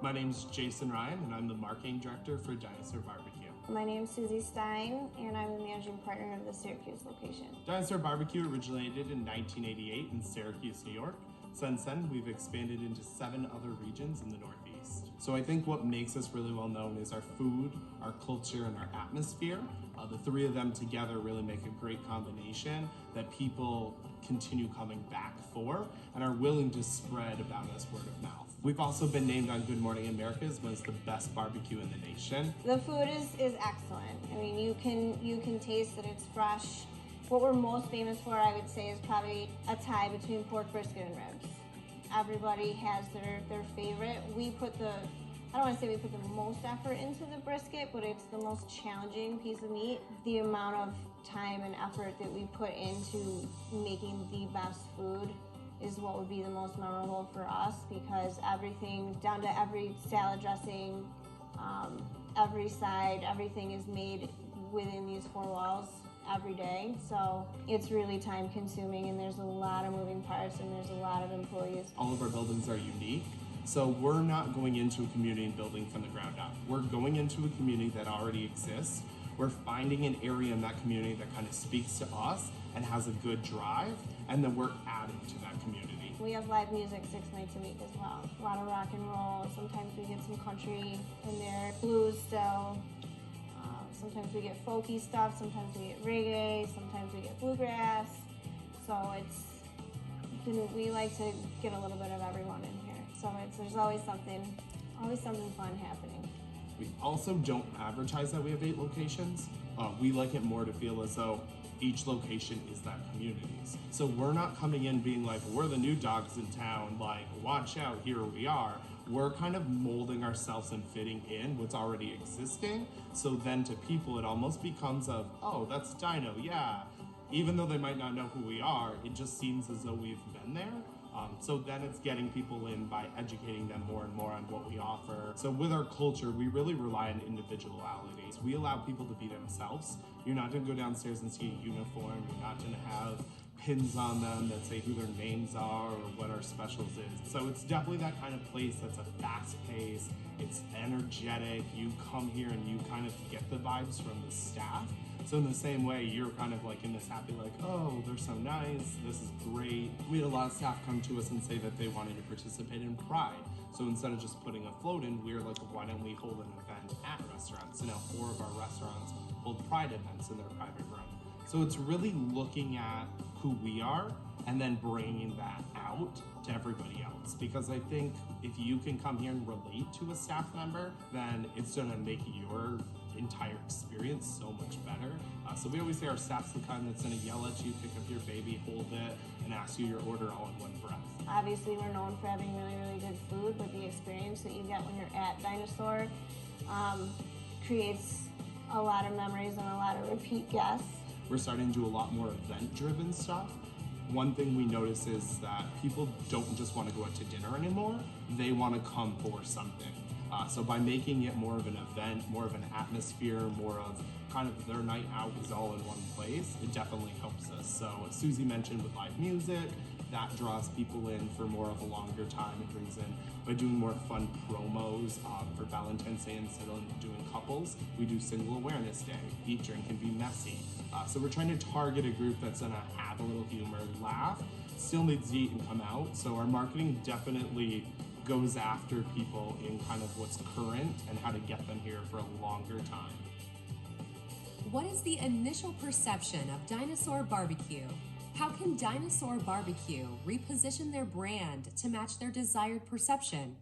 My name's Jason Ryan, and I'm the marketing director for Dinosaur Barbecue. My name's Susie Stein, and I'm the managing partner of the Syracuse location. Dinosaur Barbecue originated in 1988 in Syracuse, New York. Since then, we've expanded into 7 other regions in the Northeast. So I think what makes us really well known is our food, our culture, and our atmosphere. The 3 of them together really make a great combination that people continue coming back for and are willing to spread about us word of mouth. We've also been named on Good Morning America as one of the best barbecue in the nation. The food is excellent. I mean, you can taste that it's fresh. What we're most famous for, I would say, is probably a tie between pork brisket and ribs. Everybody has their favorite. I don't want to say we put the most effort into the brisket, but it's the most challenging piece of meat. The amount of time and effort that we put into making the best food is what would be the most memorable for us, because everything, down to every salad dressing, every side, everything is made within these 4 walls every day. So it's really time consuming, and there's a lot of moving parts and there's a lot of employees. All of our buildings are unique. So we're not going into a community and building from the ground up. We're going into a community that already exists. We're finding an area in that community that kind of speaks to us and has a good drive, and then we're adding to that community. We have live music 6 nights a week as well. A lot of rock and roll. Sometimes we get some country in there, blues still. Sometimes we get folky stuff, sometimes we get reggae, sometimes we get bluegrass. So we like to get a little bit of everyone in here. So there's always something fun happening. We also don't advertise that we have 8 locations. We like it more to feel as though each location is that community's. So we're not coming in being like, we're the new dogs in town, like, watch out, here we are. We're kind of molding ourselves and fitting in what's already existing. So then to people, it almost becomes of, oh, that's Dino, yeah. Even though they might not know who we are, it just seems as though we've been there. So then it's getting people in by educating them more and more on what we offer. So with our culture, we really rely on individualities. We allow people to be themselves. You're not gonna go downstairs and see a uniform. You're not gonna have pins on them that say who their names are or what our specials is. So it's definitely that kind of place that's a fast pace, it's energetic. You come here and you kind of get the vibes from the staff. So in the same way, you're kind of like in this happy, like, oh, they're so nice, this is great. We had a lot of staff come to us and say that they wanted to participate in Pride. So instead of just putting a float in, we were like, why don't we hold an event at restaurants? So now 4 of our restaurants hold Pride events in their private room. So it's really looking at who we are and then bringing that out to everybody else. Because I think if you can come here and relate to a staff member, then it's gonna make your entire experience so much better. So we always say our staff's the kind that's gonna yell at you, pick up your baby, hold it, and ask you your order all in one breath. Obviously, we're known for having really, really good food, but the experience that you get when you're at Dinosaur creates a lot of memories and a lot of repeat guests. We're starting to do a lot more event-driven stuff. One thing we notice is that people don't just want to go out to dinner anymore, they want to come for something. So by making it more of an event, more of an atmosphere, more of kind of their night out is all in one place, it definitely helps us. So as Susie mentioned with live music, that draws people in for more of a longer time. It brings in, by doing more fun promos for Valentine's Day instead of doing couples, we do Single Awareness Day, Eat, Drink, and Be Messy. So we're trying to target a group that's gonna have a little humor, laugh, still needs to eat and come out. So our marketing definitely goes after people in kind of what's current and how to get them here for a longer time. What is the initial perception of Dinosaur Barbecue? How can Dinosaur Barbecue reposition their brand to match their desired perception?